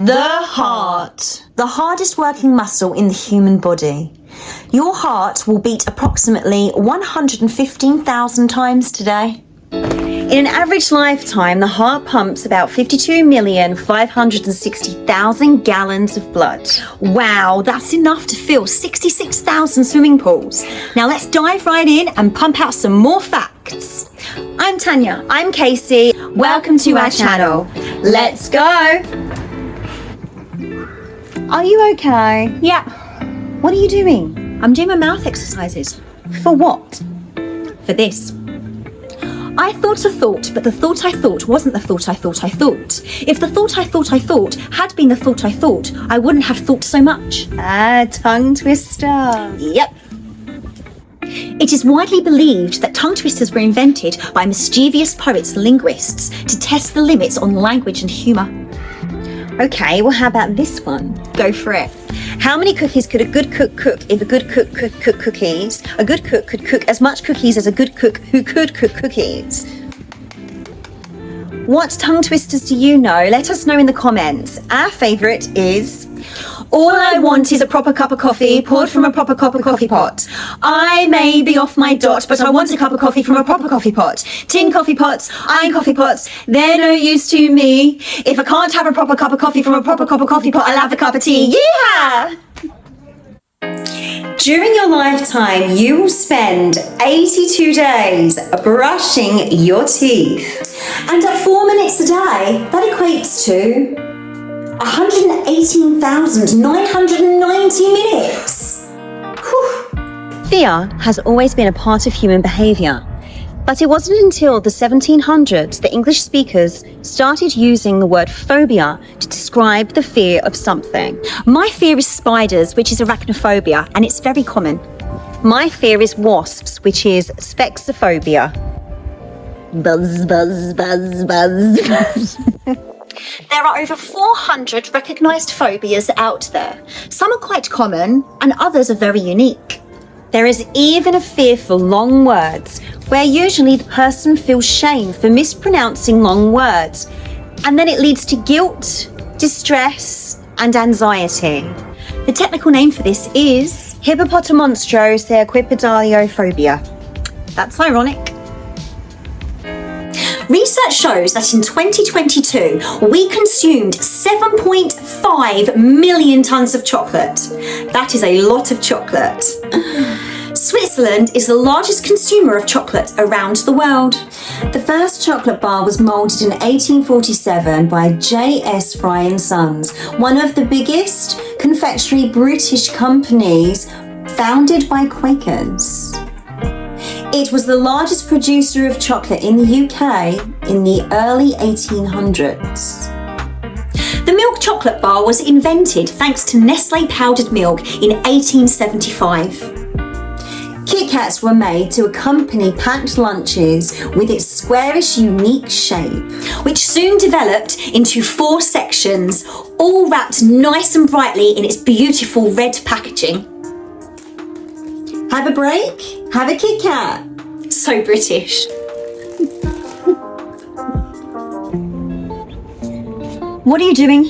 The heart. The hardest working muscle in the human body. Your heart will beat approximately 115,000 times today. In an average lifetime, the heart pumps about 52,560,000 gallons of blood. Wow, that's enough to fill 66,000 swimming pools. Now let's dive right in and pump out some more facts. I'm Tania. I'm Casey. Welcome to our channel. Let's go. Are you okay? Yeah. What are you doing? I'm doing my mouth exercises. For what? For this. I thought a thought, but the thought I thought wasn't the thought I thought I thought. If the thought I thought I thought had been the thought I thought, I wouldn't have thought so much. Tongue twister. Yep. It is widely believed that tongue twisters were invented by mischievous poets and linguists to test the limits on language and humour. Okay, well, how about this one? Go for it. How many cookies could a good cook cook if a good cook could cook cookies? A good cook could cook as much cookies as a good cook who could cook cookies. What tongue twisters do you know? Let us know in the comments. Our favourite is... All I want is a proper cup of coffee poured from a proper cup of coffee pot. I may be off my dot, but I want a cup of coffee from a proper coffee pot. Tin coffee pots, iron coffee pots, they're no use to me. If I can't have a proper cup of coffee from a proper cup of coffee pot, I'll have a cup of tea. Yeah! During your lifetime, you will spend 82 days brushing your teeth. And at 4 minutes a day, that equates to 118,990 minutes. Whew. Fear has always been a part of human behaviour, but it wasn't until the 1700s that English speakers started using the word phobia to describe the fear of something. My fear is spiders, which is arachnophobia, and it's very common. My fear is wasps, which is spexophobia. Buzz, buzz, buzz, buzz, buzz. There are over 400 recognised phobias out there. Some are quite common and others are very unique. There is even a fear for long words, where usually the person feels shame for mispronouncing long words, and then it leads to guilt, distress and anxiety. The technical name for this is hippopotamonstrosarquipedaliophobia. That's ironic. Research shows that in 2022, we consumed 7.5 million tonnes of chocolate. That is a lot of chocolate. Switzerland is the largest consumer of chocolate around the world. The first chocolate bar was moulded in 1847 by J.S. Fry & Sons, one of the biggest confectionery British companies founded by Quakers. It was the largest producer of chocolate in the UK in the early 1800s. The milk chocolate bar was invented thanks to Nestlé powdered milk in 1875. Kit Kats were made to accompany packed lunches with its squarish, unique shape, which soon developed into 4 sections, all wrapped nice and brightly in its beautiful red packaging. Have a break? Have a Kit Kat. So British. What are you doing?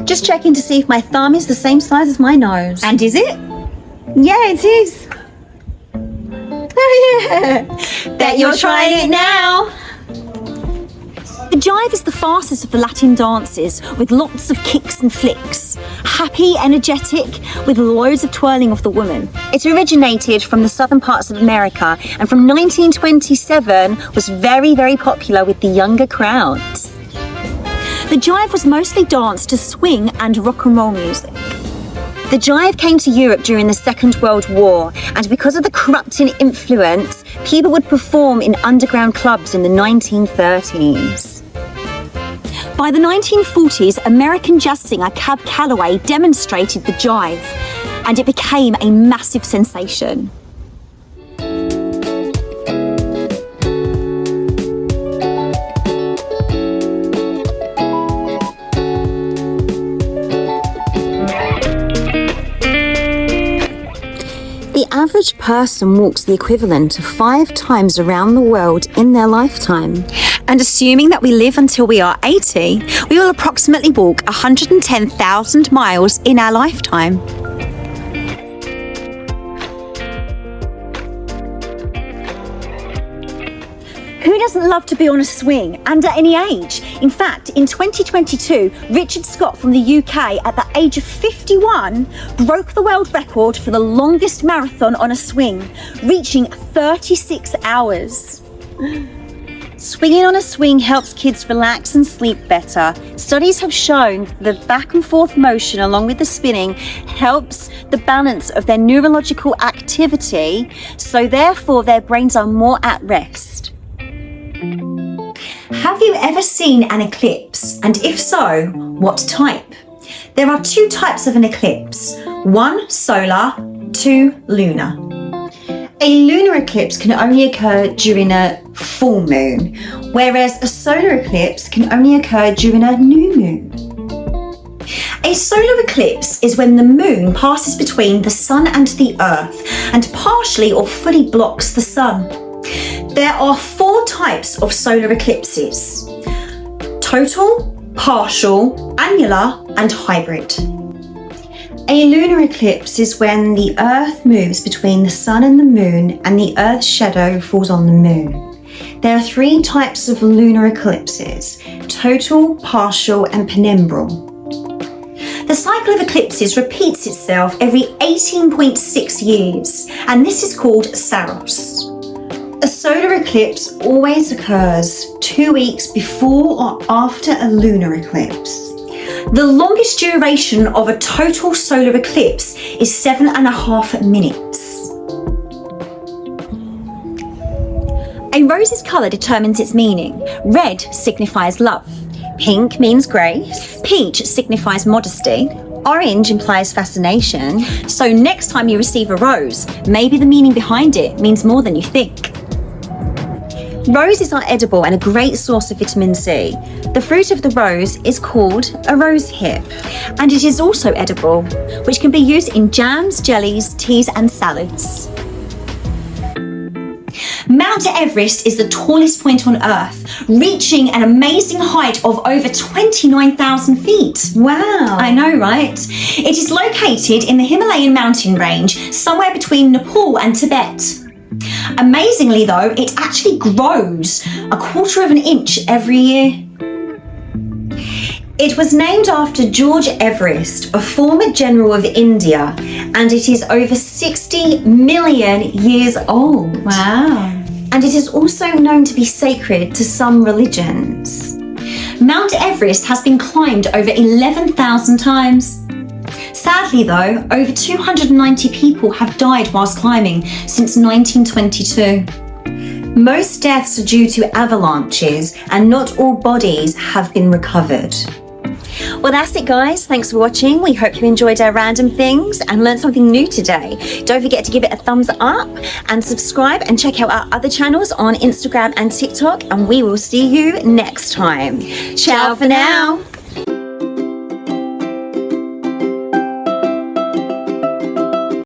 Just checking to see if my thumb is the same size as my nose. And is it? Yeah, it is. Oh yeah. Bet you're trying it now. The jive is the fastest of the Latin dances, with lots of kicks and flicks. Happy, energetic, with loads of twirling of the woman. It originated from the southern parts of America, and from 1927 was very, very popular with the younger crowds. The jive was mostly danced to swing and rock and roll music. The jive came to Europe during the Second World War, and because of the corrupting influence, people would perform in underground clubs in the 1930s. By the 1940s, American jazz singer Cab Calloway demonstrated the jive, and it became a massive sensation. The average person walks the equivalent of 5 times around the world in their lifetime. And assuming that we live until we are 80, we will approximately walk 110,000 miles in our lifetime. Who doesn't love to be on a swing and at any age? In fact, in 2022, Richard Scott from the UK at the age of 51 broke the world record for the longest marathon on a swing, reaching 36 hours. Swinging on a swing helps kids relax and sleep better. Studies have shown the back and forth motion along with the spinning helps the balance of their neurological activity, so therefore their brains are more at rest. Have you ever seen an eclipse? And if so, what type? There are two types of an eclipse. One solar, two lunar. A lunar eclipse can only occur during a full moon, whereas a solar eclipse can only occur during a new moon. A solar eclipse is when the moon passes between the sun and the earth and partially or fully blocks the sun. There are four types of solar eclipses: total, partial, annular, and hybrid. A lunar eclipse is when the earth moves between the sun and the moon and the earth's shadow falls on the moon. There are three types of lunar eclipses: total, partial, and penumbral. The cycle of eclipses repeats itself every 18.6 years, and this is called Saros. A solar eclipse always occurs 2 weeks before or after a lunar eclipse. The longest duration of a total solar eclipse is 7.5 minutes. A rose's colour determines its meaning. Red signifies love. Pink means grace. Peach signifies modesty. Orange implies fascination. So next time you receive a rose, maybe the meaning behind it means more than you think. Roses are edible and a great source of vitamin C. The fruit of the rose is called a rose hip, and it is also edible, which can be used in jams, jellies, teas, and salads. Mount Everest is the tallest point on Earth, reaching an amazing height of over 29,000 feet. Wow! I know, right? It is located in the Himalayan mountain range, somewhere between Nepal and Tibet. Amazingly though, it actually grows 1/4 inch every year. It was named after George Everest, a former general of India, and it is over 60 million years old. Wow. And it is also known to be sacred to some religions. Mount Everest has been climbed over 11,000 times. Sadly though, over 290 people have died whilst climbing since 1922. Most deaths are due to avalanches, and not all bodies have been recovered. Well, that's it guys. Thanks for watching. We hope you enjoyed our random things and learned something new today. Don't forget to give it a thumbs up and subscribe, and check out our other channels on Instagram and TikTok, and we will see you next time. Ciao for now.